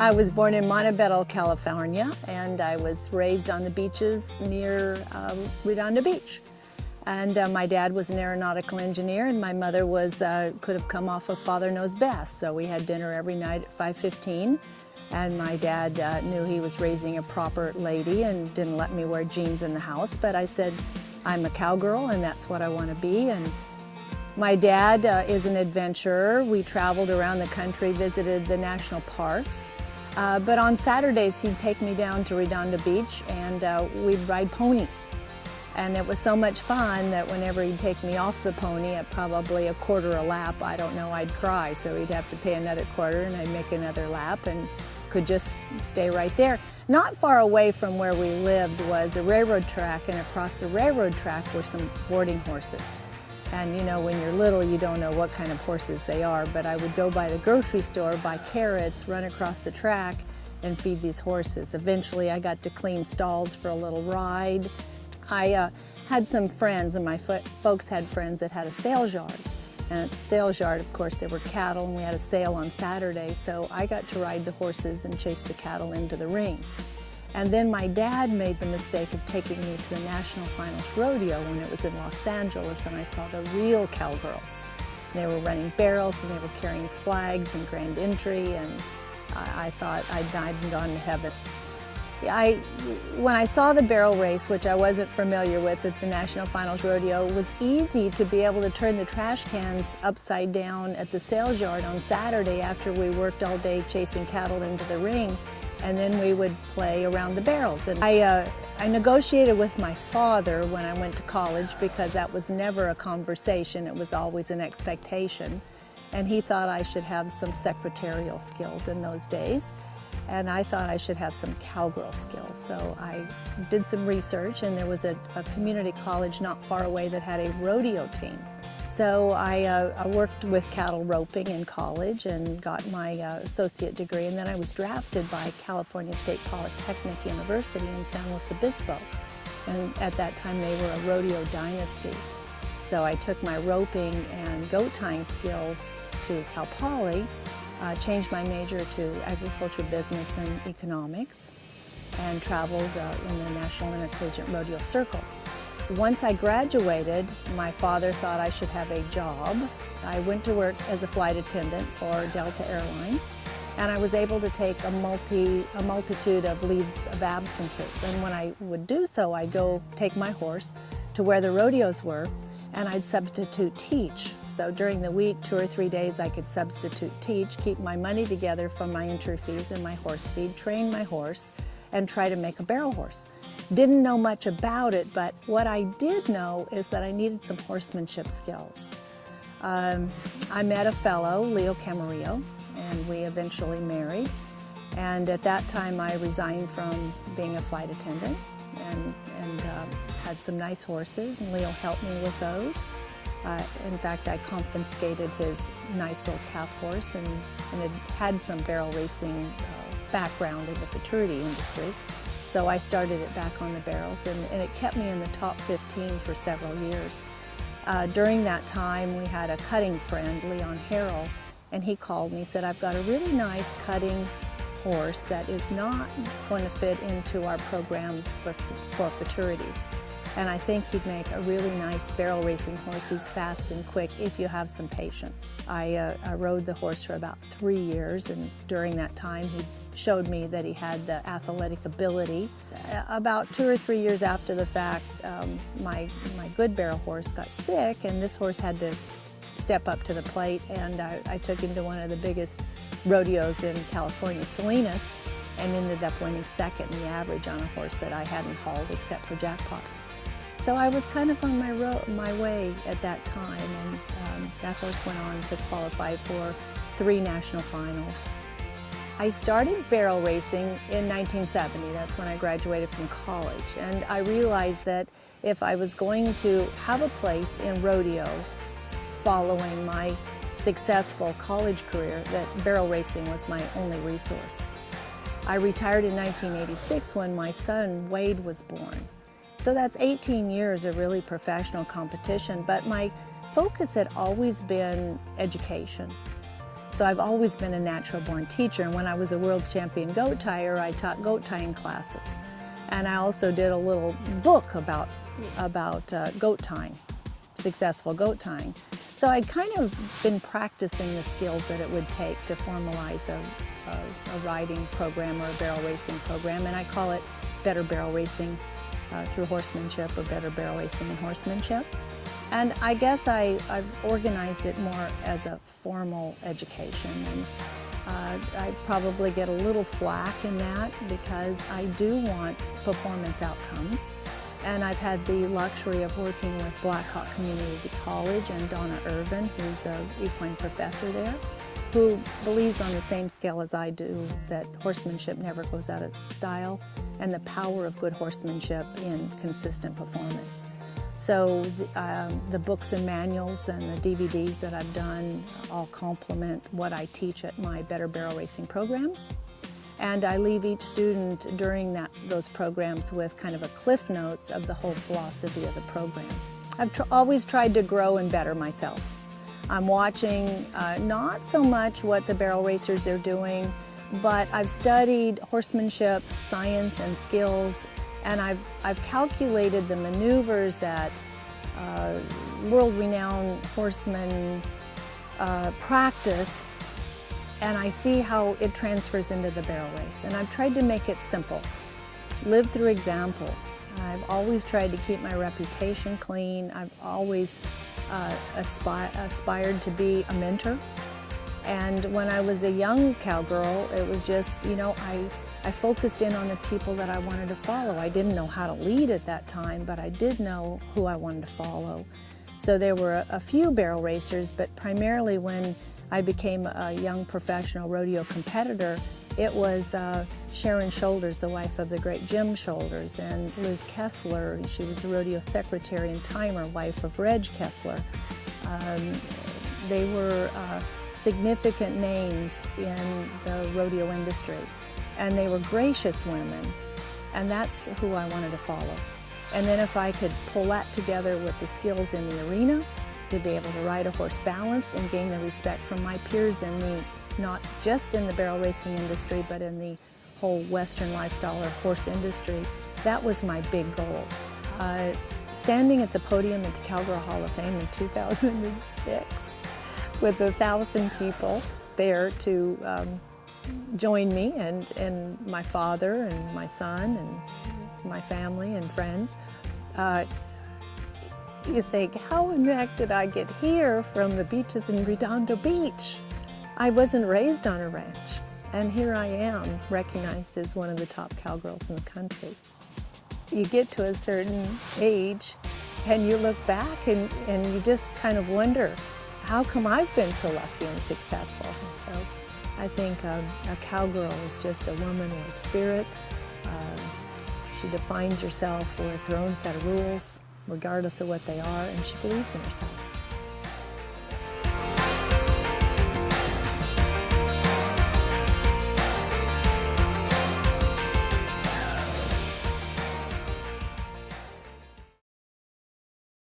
I was born in Montebello, California, and I was raised on the beaches near Redondo Beach. And my dad was an aeronautical engineer, and my mother was could have come off of Father Knows Best. So we had dinner every night at 5:15, and my dad knew he was raising a proper lady and didn't let me wear jeans in the house. But I said, I'm a cowgirl, and that's what I want to be. And my dad is an adventurer. We traveled around the country, visited the national parks. But on Saturdays, he'd take me down to Redondo Beach and we'd ride ponies. And it was so much fun that whenever he'd take me off the pony at probably a quarter a lap, I don't know, I'd cry. So he'd have to pay another quarter and I'd make another lap and could just stay right there. Not far away from where we lived was a railroad track, and across the railroad track were some boarding horses. And you know, when you're little, you don't know what kind of horses they are, but I would go by the grocery store, buy carrots, run across the track, and feed these horses. Eventually, I got to clean stalls for a little ride. I had some friends, and my folks had friends that had a sales yard. And at the sales yard, of course, there were cattle, and we had a sale on Saturday, so I got to ride the horses and chase the cattle into the ring. And then my dad made the mistake of taking me to the National Finals Rodeo when it was in Los Angeles, and I saw the real cowgirls. They were running barrels and they were carrying flags and grand entry, and I thought I'd died and gone to heaven. When I saw the barrel race, which I wasn't familiar with at the National Finals Rodeo, it was easy to be able to turn the trash cans upside down at the sales yard on Saturday after we worked all day chasing cattle into the ring. And then we would play around the barrels. And I negotiated with my father when I went to college, because that was never a conversation, it was always an expectation. And he thought I should have some secretarial skills in those days. And I thought I should have some cowgirl skills. So I did some research, and there was a community college not far away that had a rodeo team. So I worked with cattle roping in college and got my associate degree, and then I was drafted by California State Polytechnic University in San Luis Obispo. And at that time they were a rodeo dynasty. So I took my roping and goat tying skills to Cal Poly, changed my major to agriculture, business, and economics, and traveled in the National Intercollegiate Rodeo Circle. Once I graduated, my father thought I should have a job. I went to work as a flight attendant for Delta Airlines, and I was able to take a multitude of leaves of absences. And when I would do so, I'd go take my horse to where the rodeos were, and I'd substitute teach. So during the week, 2 or 3 days, I could substitute teach, keep my money together from my entry fees and my horse feed, train my horse, and try to make a barrel horse. Didn't know much about it, but what I did know is that I needed some horsemanship skills. I met a fellow, Leo Camarillo, and we eventually married. And at that time, I resigned from being a flight attendant and had some nice horses, and Leo helped me with those. In fact, I confiscated his nice little calf horse, and it had some barrel racing background in the futurity industry. So I started it back on the barrels, and it kept me in the top 15 for several years. During that time, we had a cutting friend, Leon Harrell, and he called me and said, I've got a really nice cutting horse that is not going to fit into our program for futurities. And I think he'd make a really nice barrel racing horse. He's fast and quick if you have some patience. I rode the horse for about 3 years, and during that time he showed me that he had the athletic ability. About 2 or 3 years after the fact, my good barrel horse got sick, and this horse had to step up to the plate, and I took him to one of the biggest rodeos in California, Salinas, and ended up winning second in the average on a horse that I hadn't hauled except for jackpots. So I was kind of on my way at that time, and that horse went on to qualify for 3 national finals. I started barrel racing in 1970. That's when I graduated from college, and I realized that if I was going to have a place in rodeo following my successful college career, that barrel racing was my only resource. I retired in 1986 when my son Wade was born. So that's 18 years of really professional competition, but my focus had always been education. So I've always been a natural born teacher, and when I was a world champion goat tyer, I taught goat tying classes. And I also did a little book about goat tying, successful goat tying. So I'd kind of been practicing the skills that it would take to formalize a riding program or a barrel racing program, and I call it Better Barrel Racing through Horsemanship, or Better Barrel Racing and Horsemanship. And I guess I've organized it more as a formal education, and I probably get a little flack in that because I do want performance outcomes. And I've had the luxury of working with Blackhawk Community College and Donna Irvin, who's an equine professor there, who believes on the same scale as I do that horsemanship never goes out of style, and the power of good horsemanship in consistent performance. So the books and manuals and the DVDs that I've done all complement what I teach at my Better Barrel Racing programs. And I leave each student during those programs with kind of a cliff notes of the whole philosophy of the program. I've always tried to grow and better myself. I'm watching not so much what the barrel racers are doing, but I've studied horsemanship, science, and skills, and I've calculated the maneuvers that world-renowned horsemen practice, and I see how it transfers into the barrel race. And I've tried to make it simple, live through example. I've always tried to keep my reputation clean. I've always aspired to be a mentor. And when I was a young cowgirl, it was just, you know, I focused in on the people that I wanted to follow. I didn't know how to lead at that time, but I did know who I wanted to follow. So there were a few barrel racers, but primarily when I became a young professional rodeo competitor, it was Sharon Shoulders, the wife of the great Jim Shoulders, and Liz Kessler. She was a rodeo secretary and timer, wife of Reg Kessler. They were significant names in the rodeo industry, and they were gracious women, and that's who I wanted to follow. And then if I could pull that together with the skills in the arena, to be able to ride a horse balanced and gain the respect from my peers in the, not just in the barrel racing industry, but in the whole Western lifestyle or horse industry, that was my big goal. Standing at the podium at the Cowgirl Hall of Fame in 2006 with 1,000 people there to join me, and my father and my son and my family and friends, you think, how in the heck did I get here from the beaches in Redondo Beach? I wasn't raised on a ranch, and here I am, recognized as one of the top cowgirls in the country. You get to a certain age, and you look back, and you just kind of wonder, how come I've been so lucky and successful? So I think a cowgirl is just a woman with spirit. She defines herself with her own set of rules, regardless of what they are, and she believes in herself.